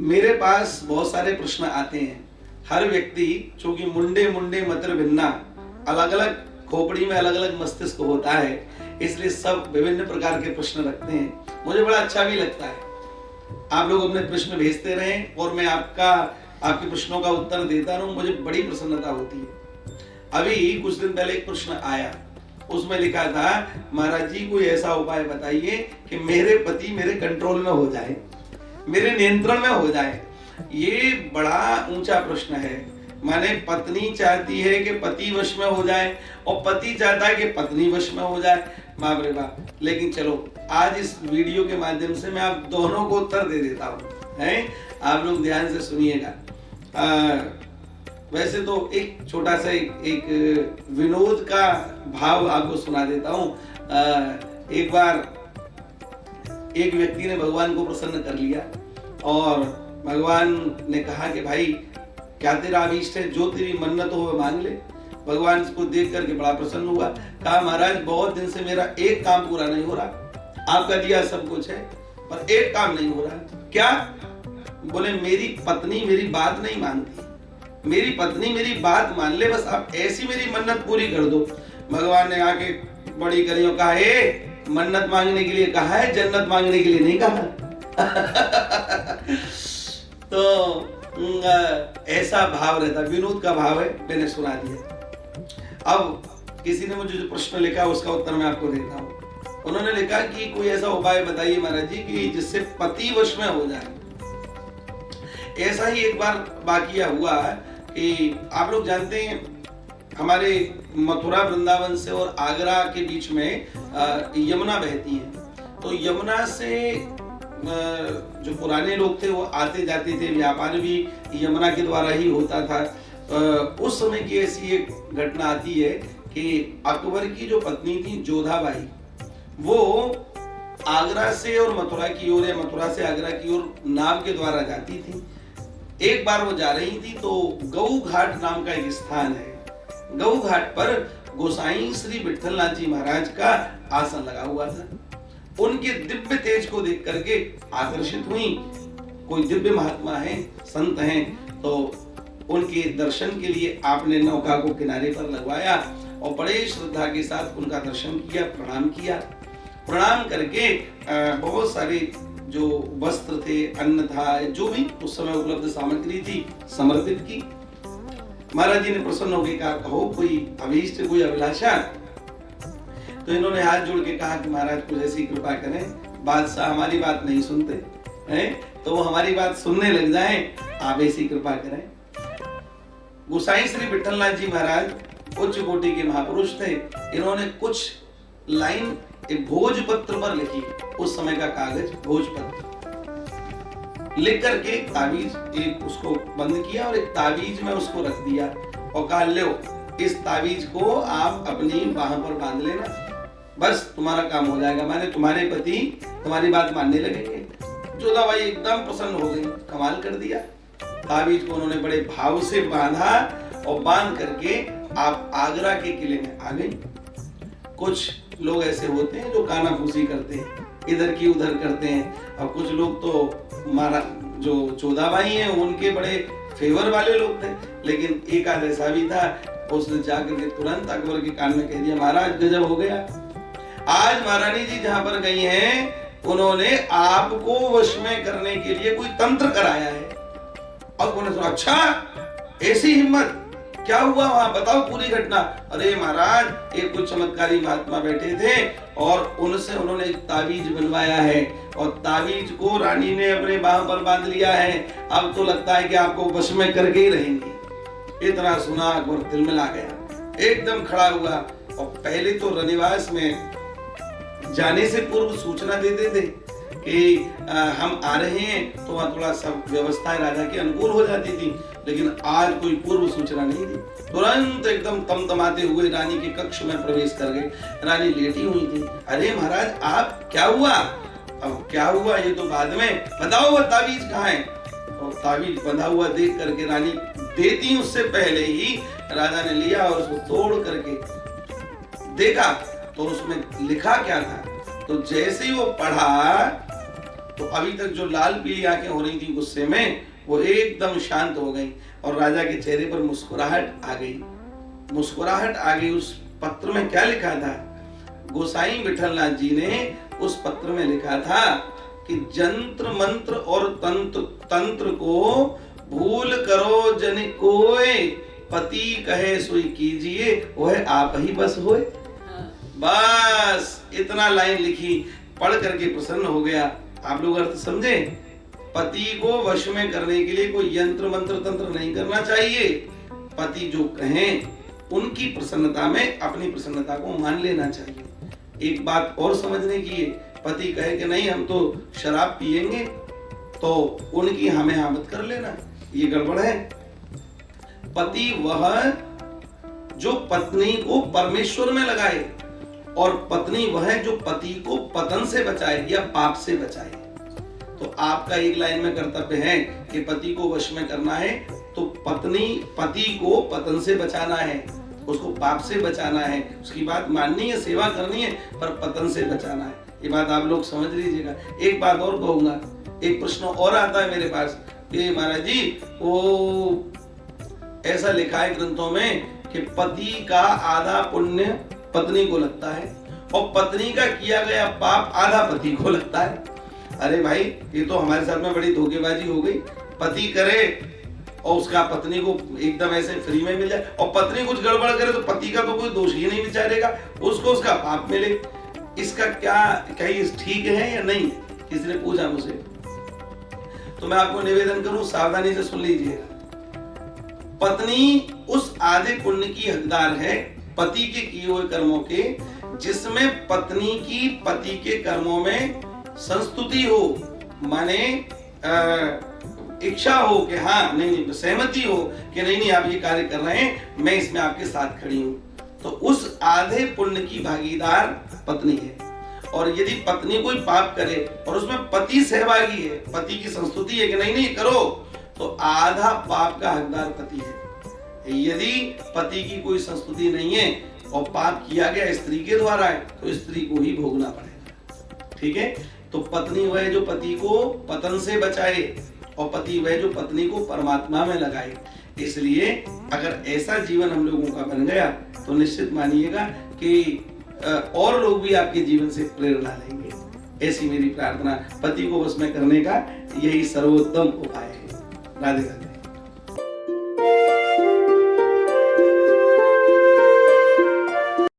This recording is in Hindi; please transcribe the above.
मेरे पास बहुत सारे प्रश्न आते हैं। हर व्यक्ति, चूंकि मुंडे मुंडे मतिर भिन्ना, अलग अलग खोपड़ी में अलग अलग मस्तिष्क होता है, इसलिए सब विभिन्न प्रकार के प्रश्न रखते हैं। मुझे बड़ा अच्छा भी लगता है। आप लोग अपने प्रश्न भेजते रहें और मैं आपके प्रश्नों का उत्तर देता रहूं, मुझे बड़ी प्रसन्नता होती है। अभी कुछ दिन पहले एक प्रश्न आया, उसमें लिखा था, महाराज जी कोई ऐसा उपाय बताइए कि मेरे पति मेरे कंट्रोल में हो जाए, मेरे नियंत्रण में हो जाए। ये बड़ा ऊंचा प्रश्न है। माने पत्नी चाहती है कि पति वश में हो जाए और पति चाहता है कि पत्नी वश में हो जाए। बाप रे बाप। लेकिन चलो, आज इस वीडियो के माध्यम से मैं आप दोनों को उत्तर दे देता हूं, हैं? आप लोग ध्यान से सुनिएगा। वैसे तो एक छोटा सा एक विनोद का भाव आपको सुना देता हूं। एक बार एक व्यक्ति ने भगवान को प्रसन्न कर लिया और भगवान ने कहा कि भाई क्या तेरा अभीष्ट है, जो तेरी मन्नत हो वह मांग ले। भगवान इसको देख करके बड़ा प्रसन्न हुआ। कहा, महाराज बहुत दिन से मेरा एक काम पूरा नहीं हो रहा, आपका दिया सब कुछ है पर एक काम नहीं हो रहा। क्या? बोले, मेरी पत्नी मेरी बात नहीं मानती। मेरी पत्नी मेरी बात मान ले, बस आप ऐसी मेरी मन्नत पूरी कर दो। भगवान ने आके बड़ी करियो कहा, मन्नत मांगने के लिए कहा है, जन्नत मांगने के लिए नहीं कहा। तो ऐसा भाव रहता, विनोद का भाव है, मैंने सुना दिया। अब किसी ने मुझे जो प्रश्न लिखा उसका उत्तर मैं आपको देता हूँ। उन्होंने लिखा कि कोई ऐसा उपाय बताइए महाराज जी कि जिससे पति वश में हो जाए। ऐसा ही एक बार वाकया हुआ कि आप लोग जानते हैं, हमारे मथुरा वृंदावन से और आगरा के बीच में यमुना बहती है। तो यमुना से जो पुराने लोग थे वो आते जाते थे, व्यापार भी यमुना के द्वारा ही होता था। उस समय की ऐसी एक घटना आती है कि अकबर की जो पत्नी थी जोधाबाई, वो आगरा से और मथुरा की ओर या मथुरा से आगरा की ओर नाव के द्वारा जाती थी। एक बार वो जा रही थी तो गऊ घाट नाम का एक स्थान है। गऊ घाट पर गोसाई श्री विठलनाथ जी महाराज का आसन लगा हुआ था। उनके दिव्य तेज को देख करके आकर्षित हुई। कोई दिव्य महात्मा है, संत हैं, तो उनके दर्शन के लिए आपने नौका को किनारे पर लगवाया और बड़े श्रद्धा के साथ उनका दर्शन किया, प्रणाम किया। प्रणाम करके बहुत सारे जो वस्त्र थे, अन्न था, जो भी उस समय उपलब्ध सामग्री थी, समर्पित की। महाराज जी ने प्रसन्न होकर कहा, कहो कोई अभीष्ट, कोई अभिलाषा। तो इन्होंने हाथ जोड़ के कहा कि महाराज कुछ ऐसी कृपा करें, बादशाह हमारी बात नहीं सुनते हैं, तो वो हमारी बात सुनने लग जाएं, आप ऐसी कृपा करें। गोसाई श्री विठलनाथ जी महाराज उच्च कोटि के महापुरुष थे। इन्होंने कुछ लाइन एक भोजपत्र पर लिखी, उस समय का कागज भोजपत्र लिख करके ताबीज एक उसको बंद किया और एक ताबीज में उसको रख दिया और कहा, लो इस ताबीज को आप अपनी बाह पर बांध लेना, बस तुम्हारा काम हो जाएगा। माने तुम्हारे पति तुम्हारी बात मानने लगेंगे। जोधाबाई एकदम प्रसन्न हो गई, कमाल कर दिया। ताबीज को उन्होंने बड़े भाव से बांधा और बांध करके आप आगरा के किले में आ गई। कुछ लोग ऐसे होते हैं जो कानाफूसी करते हैं, इधर की उधर करते हैं, और कुछ लोग तो मारा जो जोधाबाई हैं उनके बड़े फेवर वाले लोग थे। लेकिन एक आध ऐसा भी था, उसने जाकर के तुरंत अकबर के कान में कह दिया, महाराज गजब हो गया, आज महारानी जी जहां पर गई हैं उन्होंने आपको वश में करने के लिए कोई तंत्र कराया है। और उन्होंने सोचा, अच्छा ऐसी हिम्मत, क्या हुआ वहां, बताओ पूरी घटना। अरे महाराज, एक कुछ चमत्कारी महात्मा बैठे थे और उनसे उन्होंने एक ताबीज बनवाया है और ताबीज को रानी ने अपने बाह पर बांध लिया है। अब तो लगता है कि आपको वश में करके ही रहेंगे। इतना सुना अकबर तिलमिला गया, एकदम खड़ा हुआ। और पहले तो रनिवास में जाने से पूर्व सूचना देते थे कि हम आ रहे हैं, तो वहां थोड़ा सब व्यवस्थाएं राजा के अनुकूल हो जाती थी। लेकिन आज कोई पूर्व सूचना नहीं थी, तुरंत एकदम तमतमाते हुए रानी के कक्ष में प्रवेश कर गए। रानी लेटी हुई थी। अरे महाराज, आप क्या हुआ? अब क्या हुआ ये तो बाद में, बताओ वो ताबीज कहाँ है? और ताबीज बंधा हुआ देख करके रानी देती उससे पहले ही राजा ने लिया और उसको तोड़ करके देखा तो उसमें लिखा क्या था। तो जैसे ही वो पढ़ा तो अभी तक जो लाल पीली आंखें हो रही थी गुस्से में, वो एकदम शांत हो गई और राजा के चेहरे पर मुस्कुराहट आ गई। मुस्कुराहट आ गई। उस पत्र में क्या लिखा था? गोसाई विठलनाथ जी ने उस पत्र में लिखा था कि जंत्र मंत्र और तंत्र को भूल करो जन कोय, पति कहे सोई कीजिए वह आप ही बस होए। बस इतना लाइन लिखी, पढ़ करके प्रसन्न हो गया। आप लोग अर्थ समझे? पति को वश में करने के लिए कोई यंत्र मंत्र तंत्र नहीं करना चाहिए। पति जो कहें उनकी प्रसन्नता में अपनी प्रसन्नता को मान लेना चाहिए। एक बात और समझने की है, पति कहे कि नहीं हम तो शराब पिएंगे, तो उनकी हमें हाँ मत कर लेना, ये गड़बड़ है। पति वह जो पत्नी को परमेश्वर में लगाए और पत्नी वह जो पति को पतन से बचाए या पाप से बचाए। तो आपका एक लाइन में कर्तव्य है कि पति को वश में करना है, तो पति को पतन से बचाना है, उसको पाप से बचाना है, उसकी बात माननी है, सेवा करनी है, पर पतन से बचाना है। ये बात आप लोग समझ लीजिएगा। एक बात और कहूंगा, एक प्रश्न और आता है मेरे पास कि महाराज जी वो ऐसा लिखा है ग्रंथों में कि पति का आधा पुण्य पत्नी को लगता है और पत्नी का किया गया पाप आधा पति को लगता है। अरे भाई ये तो हमारे साथ में बड़ी धोखेबाजी हो गई। पति करे और उसका पत्नी को एकदम ऐसे फ्री में मिल जाए, और पत्नी कुछ गड़बड़ करे तो पति का तो कोई दोष ही नहीं विचारेगा, उसको उसका पाप मिले। इसका क्या ये ठीक है या नहीं? किसी ने पूछा मुझे, तो मैं आपको निवेदन करूं, सावधानी से सुन लीजिएगा। पत्नी उस आधे पुण्य की हकदार है पति के किए हुए कर्मों के, जिसमें पत्नी की पति के कर्मों में संस्तुति हो, माने इच्छा हो कि हाँ नहीं, सहमति हो कि नहीं आप ये कार्य कर रहे हैं, मैं इसमें आपके साथ खड़ी हूं, तो उस आधे पुण्य की भागीदार पत्नी है। और यदि पत्नी कोई पाप करे और उसमें पति सहभागी है, पति की संस्तुति है कि नहीं करो, तो आधा पाप का हकदार पति है। यदि पति की कोई संस्तुति नहीं है और पाप किया गया स्त्री के द्वारा है, तो स्त्री को ही भोगना पड़ेगा। ठीक है? तो पत्नी वह जो पति को पतन से बचाए और पति वह जो पत्नी को परमात्मा में लगाए। इसलिए अगर ऐसा जीवन हम लोगों का बन गया तो निश्चित मानिएगा कि और लोग भी आपके जीवन से प्रेरणा लेंगे। ऐसी मेरी प्रार्थना। पति को वश में करने का यही सर्वोत्तम उपाय है। राधे राधे।